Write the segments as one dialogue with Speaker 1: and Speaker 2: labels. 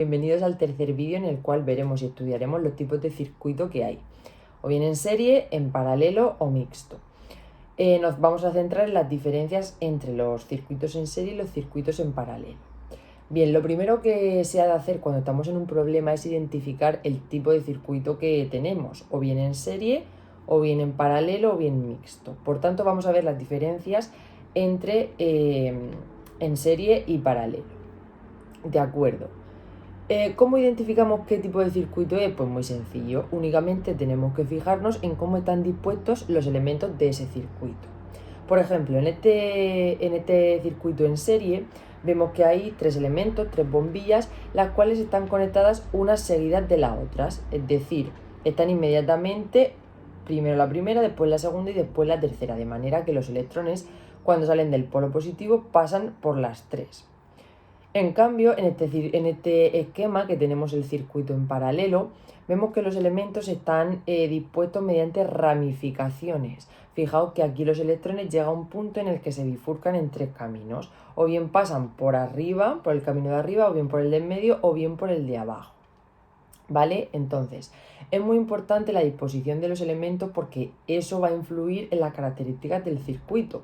Speaker 1: Bienvenidos al tercer vídeo en el cual veremos y estudiaremos los tipos de circuito que hay, o bien en serie, en paralelo o mixto. Nos vamos a centrar en las diferencias entre los circuitos en serie y los circuitos en paralelo. Bien, lo primero que se ha de hacer cuando estamos en un problema es identificar el tipo de circuito que tenemos, o bien en serie, o bien en paralelo, o bien mixto. Por tanto, vamos a ver las diferencias entre en serie y paralelo. De acuerdo. ¿Cómo identificamos qué tipo de circuito es? Pues muy sencillo, únicamente tenemos que fijarnos en cómo están dispuestos los elementos de ese circuito. Por ejemplo, en este circuito en serie vemos que hay tres elementos, tres bombillas, las cuales están conectadas unas seguidas de las otras, es decir, están inmediatamente, primero la primera, después la segunda y después la tercera, de manera que los electrones cuando salen del polo positivo pasan por las tres. En cambio, en este esquema que tenemos el circuito en paralelo, vemos que los elementos están dispuestos mediante ramificaciones. Fijaos que aquí los electrones llegan a un punto en el que se bifurcan en tres caminos. O bien pasan por arriba, por el camino de arriba, o bien por el de en medio, o bien por el de abajo. ¿Vale? Entonces, es muy importante la disposición de los elementos porque eso va a influir en las características del circuito.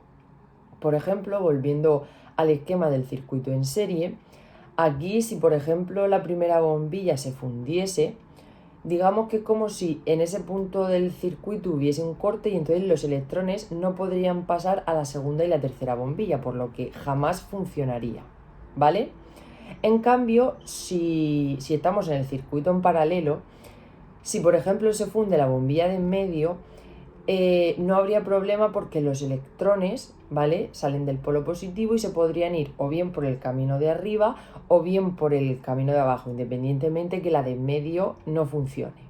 Speaker 1: Por ejemplo, volviendo al esquema del circuito en serie, aquí si por ejemplo la primera bombilla se fundiese, digamos que es como si en ese punto del circuito hubiese un corte y entonces los electrones no podrían pasar a la segunda y la tercera bombilla, por lo que jamás funcionaría, ¿vale? En cambio, si estamos en el circuito en paralelo, si por ejemplo se funde la bombilla de en medio, no habría problema porque los electrones, ¿vale?, salen del polo positivo y se podrían ir o bien por el camino de arriba o bien por el camino de abajo, independientemente que la de en medio no funcione.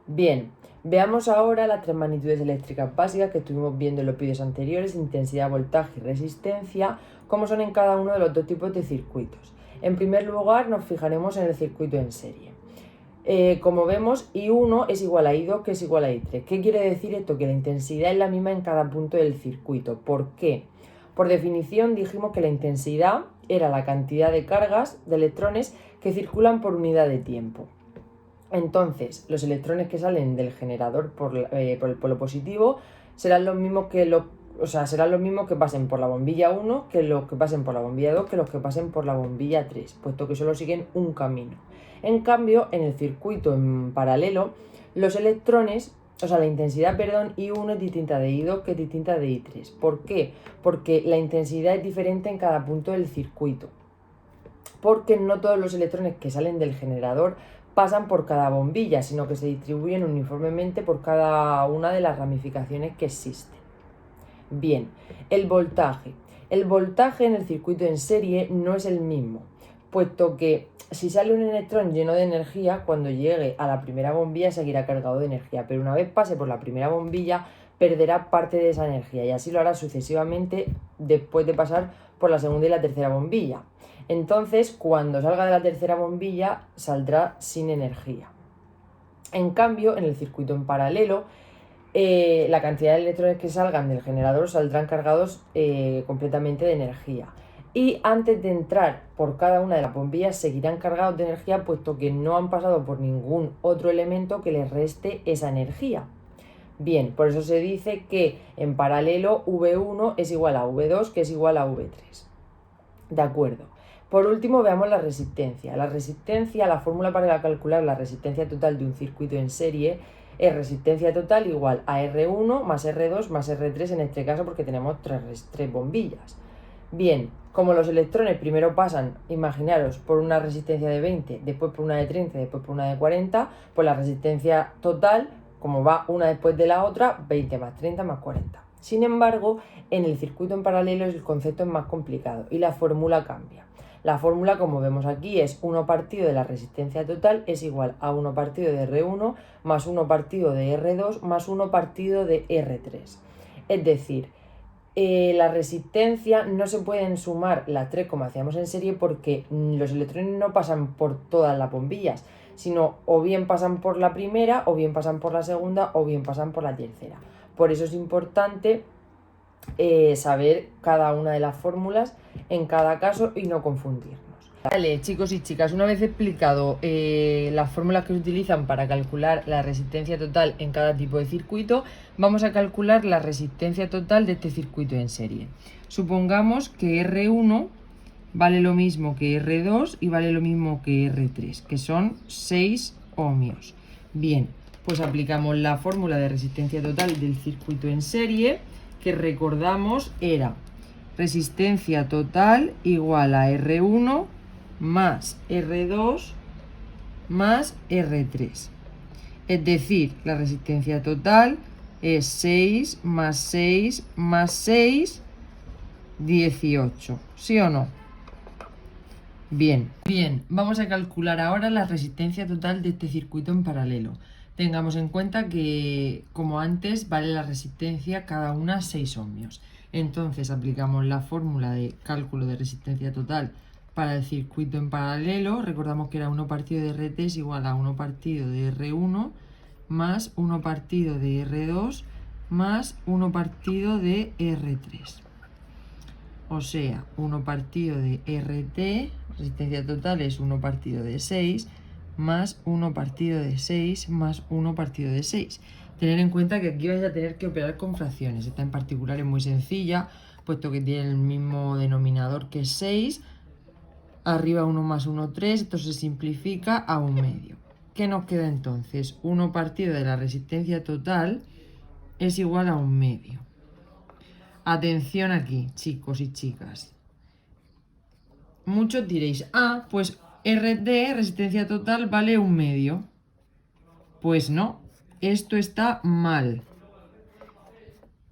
Speaker 1: Bien, veamos ahora las tres magnitudes eléctricas básicas que estuvimos viendo en los vídeos anteriores: intensidad, voltaje y resistencia, como son en cada uno de los dos tipos de circuitos. En primer lugar, nos fijaremos en el circuito en serie. Como vemos, I1 es igual a I2, que es igual a I3. ¿Qué quiere decir esto? Que la intensidad es la misma en cada punto del circuito. ¿Por qué? Por definición dijimos que la intensidad era la cantidad de cargas de electrones que circulan por unidad de tiempo. Entonces, los electrones que salen del generador por el polo positivo serán los mismos que pasen por la bombilla 1, que los que pasen por la bombilla 2, que los que pasen por la bombilla 3, puesto que solo siguen un camino. En cambio, en el circuito en paralelo, los electrones, la intensidad, I1 es distinta de I2 que es distinta de I3. ¿Por qué? Porque la intensidad es diferente en cada punto del circuito. Porque no todos los electrones que salen del generador pasan por cada bombilla, sino que se distribuyen uniformemente por cada una de las ramificaciones que existen. Bien, el voltaje. El voltaje en el circuito en serie no es el mismo, puesto que si sale un electrón lleno de energía, cuando llegue a la primera bombilla seguirá cargado de energía, pero una vez pase por la primera bombilla perderá parte de esa energía y así lo hará sucesivamente después de pasar por la segunda y la tercera bombilla. Entonces, cuando salga de la tercera bombilla, saldrá sin energía. En cambio, en el circuito en paralelo, la cantidad de electrones que salgan del generador saldrán cargados completamente de energía. Y antes de entrar por cada una de las bombillas seguirán cargados de energía, puesto que no han pasado por ningún otro elemento que les reste esa energía. Bien, por eso se dice que en paralelo V1 es igual a V2, que es igual a V3. De acuerdo. Por último, veamos la resistencia. La fórmula para calcular la resistencia total de un circuito en serie es resistencia total igual a R1 más R2 más R3, en este caso porque tenemos tres bombillas. Bien, como los electrones primero pasan, imaginaros, por una resistencia de 20, después por una de 30, después por una de 40, pues la resistencia total, como va una después de la otra, 20 más 30 más 40. Sin embargo, en el circuito en paralelo el concepto es más complicado y la fórmula cambia. La fórmula, como vemos aquí, es 1 partido de la resistencia total es igual a 1 partido de R1 más 1 partido de R2 más 1 partido de R3. Es decir, la resistencia no se pueden sumar las tres como hacíamos en serie porque los electrones no pasan por todas las bombillas, sino o bien pasan por la primera, o bien pasan por la segunda, o bien pasan por la tercera. Por eso es importante saber cada una de las fórmulas en cada caso y no confundirnos. Vale, chicos y chicas, una vez explicado las fórmulas que se utilizan para calcular la resistencia total en cada tipo de circuito, vamos a calcular la resistencia total de este circuito en serie. Supongamos que R1 vale lo mismo que R2 y vale lo mismo que R3, que son 6 ohmios. Bien, pues aplicamos la fórmula de resistencia total del circuito en serie, que recordamos era resistencia total igual a R1 más R2 más R3. Es decir, la resistencia total es 6 más 6 más 6, 18. ¿Sí o no? Bien, vamos a calcular ahora la resistencia total de este circuito en paralelo. Tengamos en cuenta que, como antes, vale la resistencia cada una 6 ohmios. Entonces aplicamos la fórmula de cálculo de resistencia total para el circuito en paralelo. Recordamos que era 1 partido de RT es igual a 1 partido de R1 más 1 partido de R2 más 1 partido de R3. O sea, 1 partido de RT, resistencia total es 1 partido de 6, más 1 partido de 6, más 1 partido de 6. Tener en cuenta que aquí vais a tener que operar con fracciones. Esta en particular es muy sencilla, puesto que tiene el mismo denominador que 6. Arriba 1 más 1, 3, esto se simplifica a 1 medio. ¿Qué nos queda entonces? 1 partido de la resistencia total es igual a 1 medio. Atención aquí, chicos y chicas. Muchos diréis, pues RT, resistencia total, vale 1 medio. Pues no, esto está mal.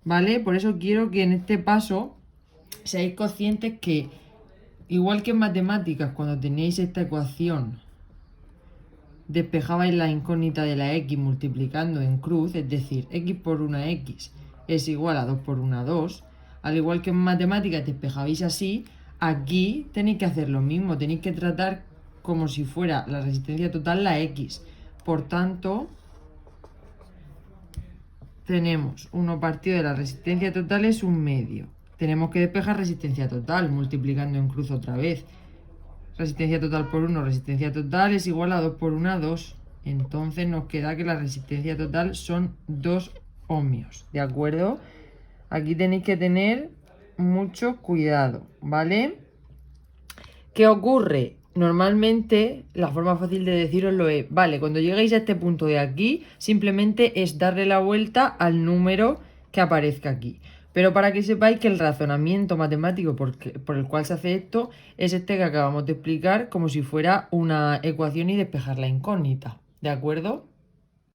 Speaker 1: ¿Vale? Por eso quiero que en este paso seáis conscientes que, igual que en matemáticas, cuando tenéis esta ecuación, despejabais la incógnita de la x multiplicando en cruz, es decir, x por una x es igual a 2 por una 2, al igual que en matemáticas despejabais así, aquí tenéis que hacer lo mismo, tenéis que tratar como si fuera la resistencia total la x. Por tanto, tenemos 1 partido de la resistencia total es 1 medio. Tenemos que despejar resistencia total multiplicando en cruz otra vez. Resistencia total por 1, resistencia total es igual a 2 por 1, 2. Entonces nos queda que la resistencia total son 2 ohmios, ¿de acuerdo? Aquí tenéis que tener mucho cuidado, ¿vale? ¿Qué ocurre? Normalmente la forma fácil de deciroslo es, vale, cuando lleguéis a este punto de aquí, simplemente es darle la vuelta al número que aparezca aquí. Pero para que sepáis que el razonamiento matemático por el cual se hace esto es este que acabamos de explicar, como si fuera una ecuación y despejar la incógnita, ¿de acuerdo?